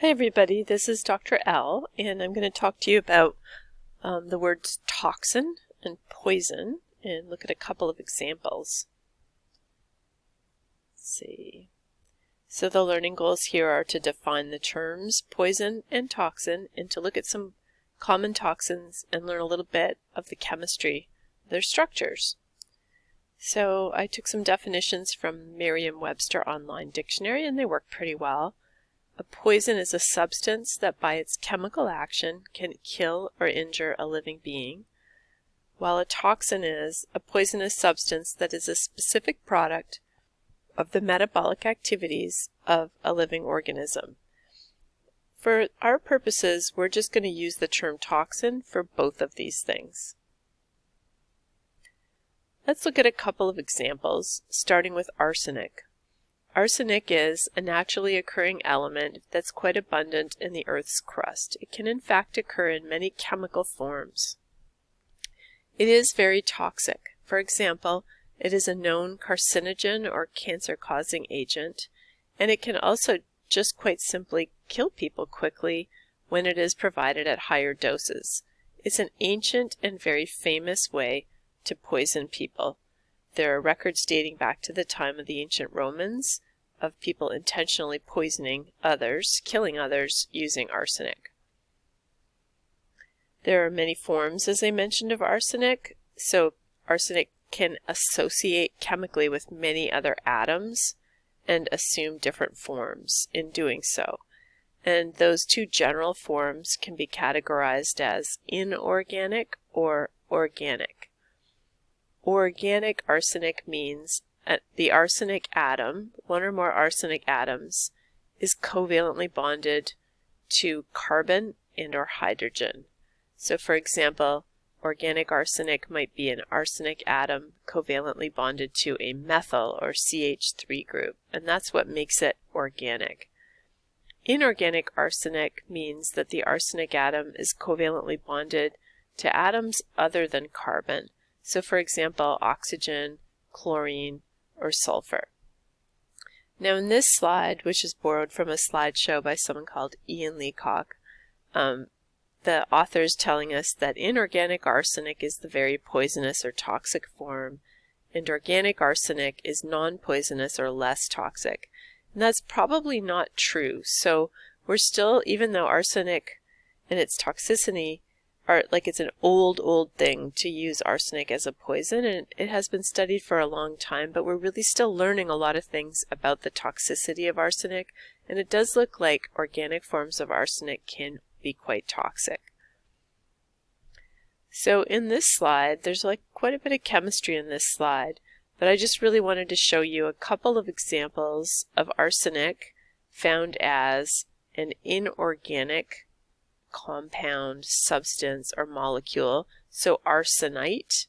Hi everybody, this is Dr. L, and I'm going to talk to you about the words toxin and poison and look at a couple of examples. Let's see. So the learning goals here are to define the terms poison and toxin and to look at some common toxins and learn a little bit of the chemistry of their structures. So I took some definitions from Merriam-Webster Online Dictionary and they work pretty well. A poison is a substance that by its chemical action can kill or injure a living being, while a toxin is a poisonous substance that is a specific product of the metabolic activities of a living organism. For our purposes, we're just going to use the term toxin for both of these things. Let's look at a couple of examples, starting with arsenic. Arsenic is a naturally occurring element that's quite abundant in the Earth's crust. It can in fact occur in many chemical forms. It is very toxic. For example, it is a known carcinogen or cancer-causing agent, and it can also just quite simply kill people quickly when it is provided at higher doses. It's an ancient and very famous way to poison people. There are records dating back to the time of the ancient Romans of people intentionally poisoning others, killing others using arsenic. There are many forms, as I mentioned, of arsenic. So arsenic can associate chemically with many other atoms and assume different forms in doing so. And those two general forms can be categorized as inorganic or organic. Organic arsenic means the arsenic atom, one or more arsenic atoms, is covalently bonded to carbon and or hydrogen. So for example, organic arsenic might be an arsenic atom covalently bonded to a methyl or CH3 group, and that's what makes it organic. Inorganic arsenic means that the arsenic atom is covalently bonded to atoms other than carbon. So for example, oxygen, chlorine, or sulfur. Now in this slide, which is borrowed from a slideshow by someone called Ian Leacock, the author is telling us that inorganic arsenic is the very poisonous or toxic form, and organic arsenic is non-poisonous or less toxic. And that's probably not true. So we're still, even though arsenic and its toxicity are like it's an old thing to use arsenic as a poison, and it has been studied for a long time, but we're really still learning a lot of things about the toxicity of arsenic, and it does look like organic forms of arsenic can be quite toxic. So in this slide, there's like quite a bit of chemistry in this slide, but I just really wanted to show you a couple of examples of arsenic found as an inorganic compound, substance, or molecule. So arsenite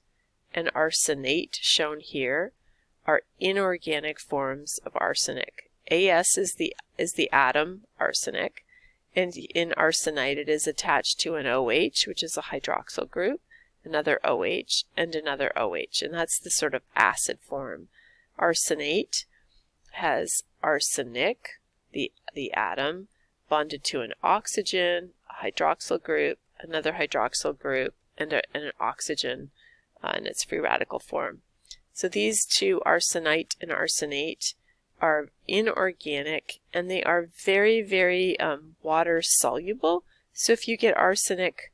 and arsenate, shown here, are inorganic forms of arsenic. As is the atom arsenic, and in arsenite it is attached to an OH, which is a hydroxyl group, another OH, and another OH, and that's the sort of acid form. Arsenate has arsenic, the atom, bonded to an oxygen, hydroxyl group, another hydroxyl group, and an oxygen in its free radical form. So these two, arsenite and arsenate, are inorganic, and they are very, very water soluble. So if you get arsenic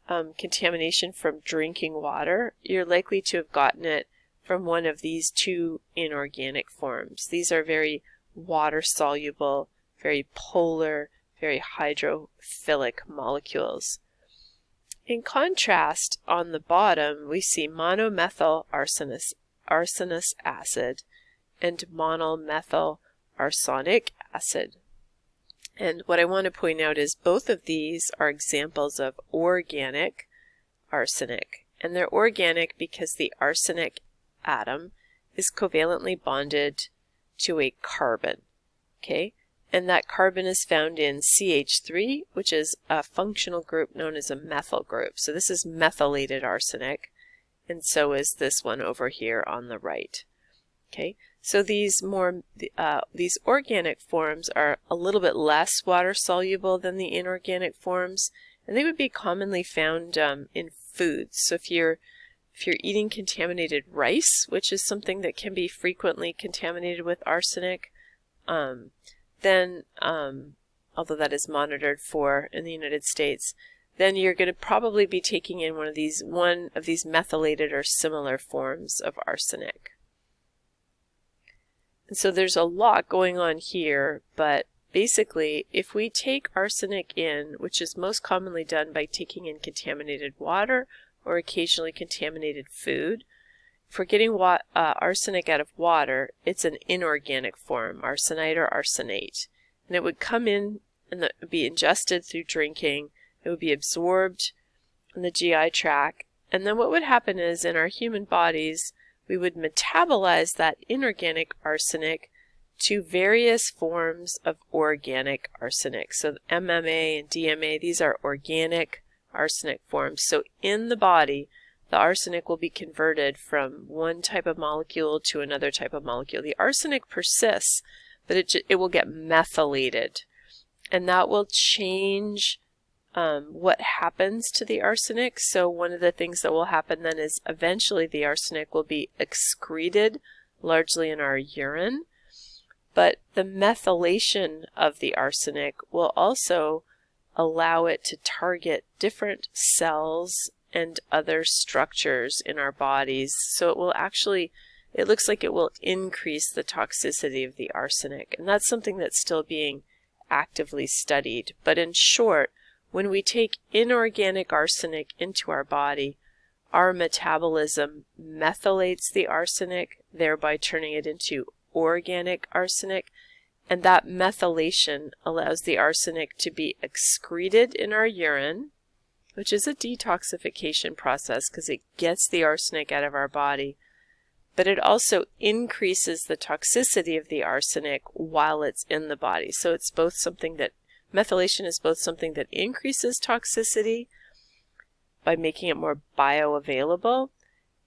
contamination from drinking water, you're likely to have gotten it from one of these two inorganic forms. These are very water soluble, very polar, very hydrophilic molecules. In contrast, on the bottom, we see monomethyl arsenous acid and monomethyl arsenic acid. And what I want to point out is both of these are examples of organic arsenic. And they're organic because the arsenic atom is covalently bonded to a carbon. Okay? And that carbon is found in CH3, which is a functional group known as a methyl group. So this is methylated arsenic, and so is this one over here on the right. Okay, So these organic forms are a little bit less water soluble than the inorganic forms, and they would be commonly found in foods. So if you're eating contaminated rice, which is something that can be frequently contaminated with arsenic, then although that is monitored for in the United States, then you're going to probably be taking in one of these methylated or similar forms of arsenic. And so there's a lot going on here, but basically if we take arsenic in, which is most commonly done by taking in contaminated water or occasionally contaminated food, if we're getting arsenic out of water, it's an inorganic form, arsenite or arsenate. And it would come in and be ingested through drinking. It would be absorbed in the GI tract. And then what would happen is in our human bodies, we would metabolize that inorganic arsenic to various forms of organic arsenic. So MMA and DMA, these are organic arsenic forms. So in the body, the arsenic will be converted from one type of molecule to another type of molecule. The arsenic persists, but it will get methylated, and that will change what happens to the arsenic. So one of the things that will happen then is eventually the arsenic will be excreted largely in our urine, but the methylation of the arsenic will also allow it to target different cells and other structures in our bodies. So it looks like it will increase the toxicity of the arsenic, and that's something that's still being actively studied. But in short, when we take inorganic arsenic into our body, our metabolism methylates the arsenic, thereby turning it into organic arsenic, and that methylation allows the arsenic to be excreted in our urine, which is a detoxification process because it gets the arsenic out of our body, but it also increases the toxicity of the arsenic while it's in the body. So it's both something that methylation is both something that increases toxicity by making it more bioavailable,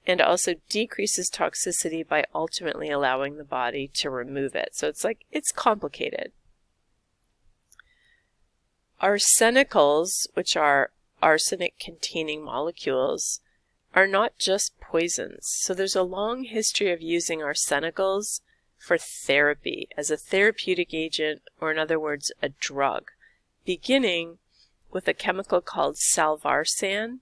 and also decreases toxicity by ultimately allowing the body to remove it. So it's complicated. Arsenicals, which are arsenic-containing molecules, are not just poisons. So there's a long history of using arsenicals for therapy, as a therapeutic agent, or in other words, a drug, beginning with a chemical called salvarsan,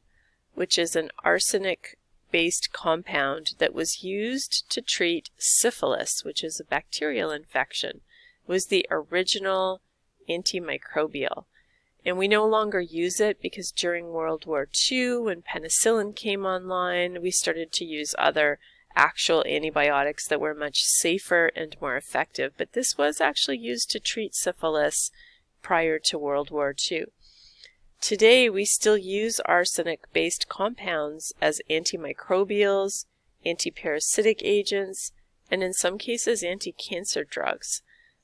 which is an arsenic-based compound that was used to treat syphilis, which is a bacterial infection. It was the original antimicrobial. And we no longer use it because during World War II, when penicillin came online, we started to use other actual antibiotics that were much safer and more effective. But this was actually used to treat syphilis prior to World War II. Today, we still use arsenic-based compounds as antimicrobials, antiparasitic agents, and in some cases, anti-cancer drugs.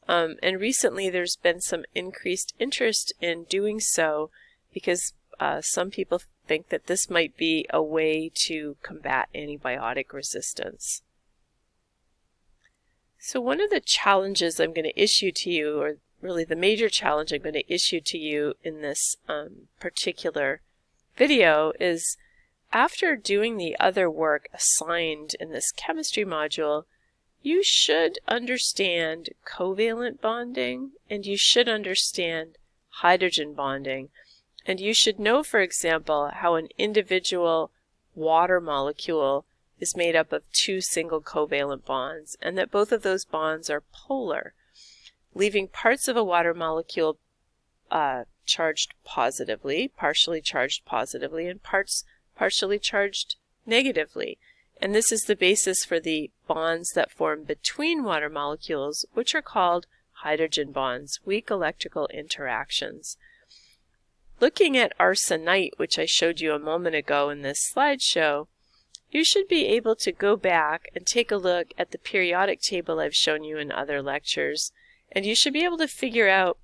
And recently there's been some increased interest in doing so because some people think that this might be a way to combat antibiotic resistance. So one of the challenges I'm going to issue to you, or really the major challenge I'm going to issue to you in this particular video, is after doing the other work assigned in this chemistry module, you should understand covalent bonding, and you should understand hydrogen bonding. And you should know, for example, how an individual water molecule is made up of two single covalent bonds, and that both of those bonds are polar, leaving parts of a water molecule charged positively, partially charged positively, and parts partially charged negatively. And this is the basis for the bonds that form between water molecules, which are called hydrogen bonds, weak electrical interactions. Looking at arsenite, which I showed you a moment ago in this slideshow, you should be able to go back and take a look at the periodic table I've shown you in other lectures, and you should be able to figure out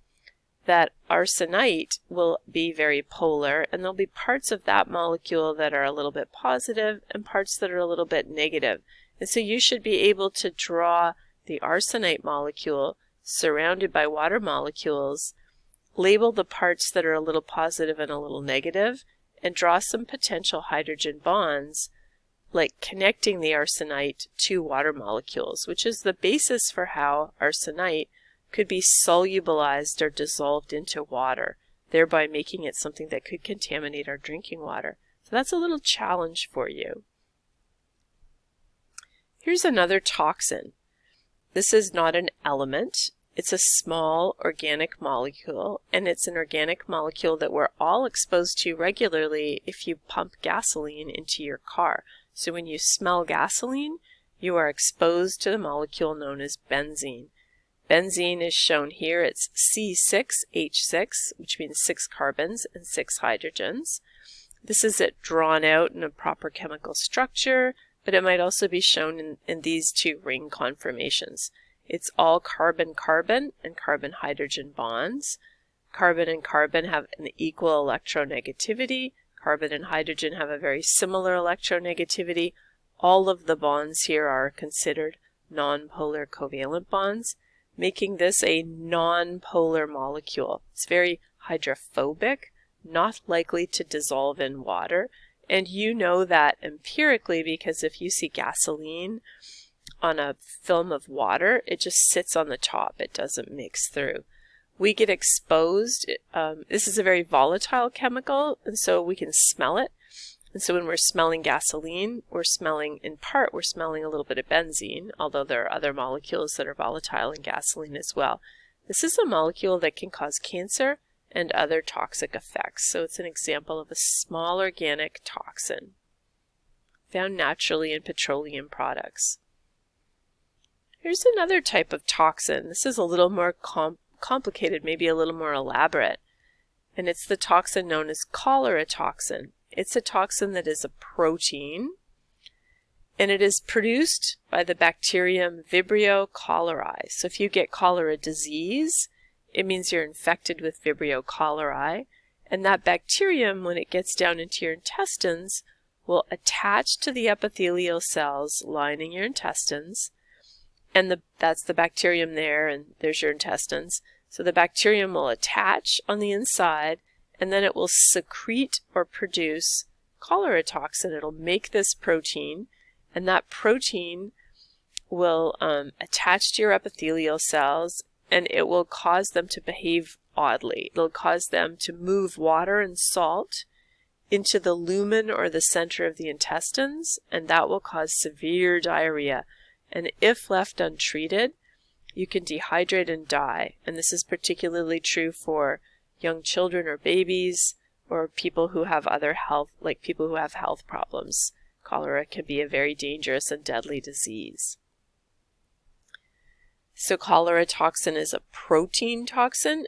that arsenite will be very polar, and there'll be parts of that molecule that are a little bit positive and parts that are a little bit negative. And so you should be able to draw the arsenite molecule surrounded by water molecules, label the parts that are a little positive and a little negative, and draw some potential hydrogen bonds, like connecting the arsenite to water molecules, which is the basis for how arsenite could be solubilized or dissolved into water, thereby making it something that could contaminate our drinking water. So that's a little challenge for you. Here's another toxin. This is not an element. It's a small organic molecule, and it's an organic molecule that we're all exposed to regularly if you pump gasoline into your car. So when you smell gasoline, you are exposed to the molecule known as benzene. Benzene is shown here. It's C6H6, which means 6 carbons and 6 hydrogens. This is it drawn out in a proper chemical structure, but it might also be shown in these two ring conformations. It's all carbon-carbon and carbon-hydrogen bonds. Carbon and carbon have an equal electronegativity. Carbon and hydrogen have a very similar electronegativity. All of the bonds here are considered nonpolar covalent bonds, making this a nonpolar molecule. It's very hydrophobic, not likely to dissolve in water, and you know that empirically because if you see gasoline on a film of water, it just sits on the top. It doesn't mix through. We get exposed. This is a very volatile chemical, and so we can smell it. And so when we're smelling gasoline, we're smelling a little bit of benzene, although there are other molecules that are volatile in gasoline as well. This is a molecule that can cause cancer and other toxic effects. So it's an example of a small organic toxin found naturally in petroleum products. Here's another type of toxin. This is a little more complicated, maybe a little more elaborate, and it's the toxin known as cholera toxin. It's a toxin that is a protein, and it is produced by the bacterium Vibrio cholerae. So if you get cholera disease, it means you're infected with Vibrio cholerae, and that bacterium, when it gets down into your intestines, will attach to the epithelial cells lining your intestines, and that's the bacterium there, and there's your intestines. So the bacterium will attach on the inside, and then it will secrete or produce cholera toxin. It'll make this protein, and that protein will attach to your epithelial cells, and it will cause them to behave oddly. It'll cause them to move water and salt into the lumen or the center of the intestines, and that will cause severe diarrhea. And if left untreated, you can dehydrate and die. And this is particularly true for young children or babies or people who have other health, like people who have health problems. Cholera can be a very dangerous and deadly disease. So cholera toxin is a protein toxin.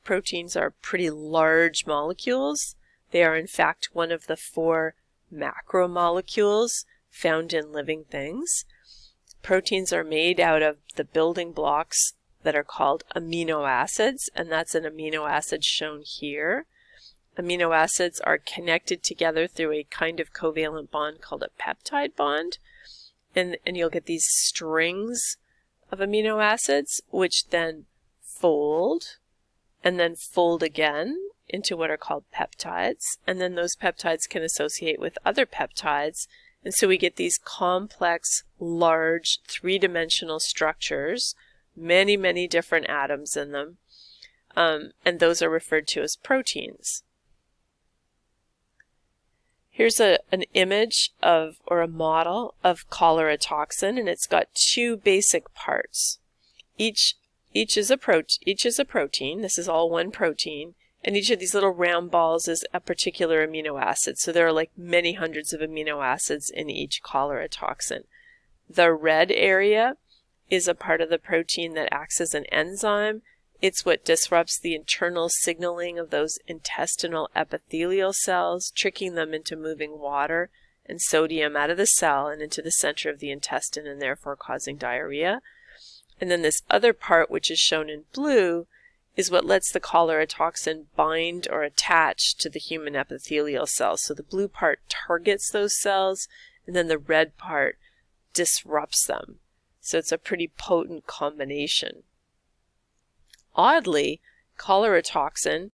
Proteins are pretty large molecules. They are in fact one of the 4 macromolecules found in living things. Proteins are made out of the building blocks that are called amino acids, and that's an amino acid shown here. Amino acids are connected together through a kind of covalent bond called a peptide bond, and you'll get these strings of amino acids which then fold and then fold again into what are called peptides, and then those peptides can associate with other peptides. And so we get these complex, large, 3-dimensional structures, many, many different atoms in them, and those are referred to as proteins. Here's an image of, or a model of cholera toxin, and it's got 2 basic parts. Each is a protein. This is all one protein. And each of these little round balls is a particular amino acid. So there are like many hundreds of amino acids in each cholera toxin. The red area is a part of the protein that acts as an enzyme. It's what disrupts the internal signaling of those intestinal epithelial cells, tricking them into moving water and sodium out of the cell and into the center of the intestine, and therefore causing diarrhea. And then this other part, which is shown in blue, is what lets the cholera toxin bind or attach to the human epithelial cells. So the blue part targets those cells, and then the red part disrupts them. So it's a pretty potent combination. Oddly, cholera toxin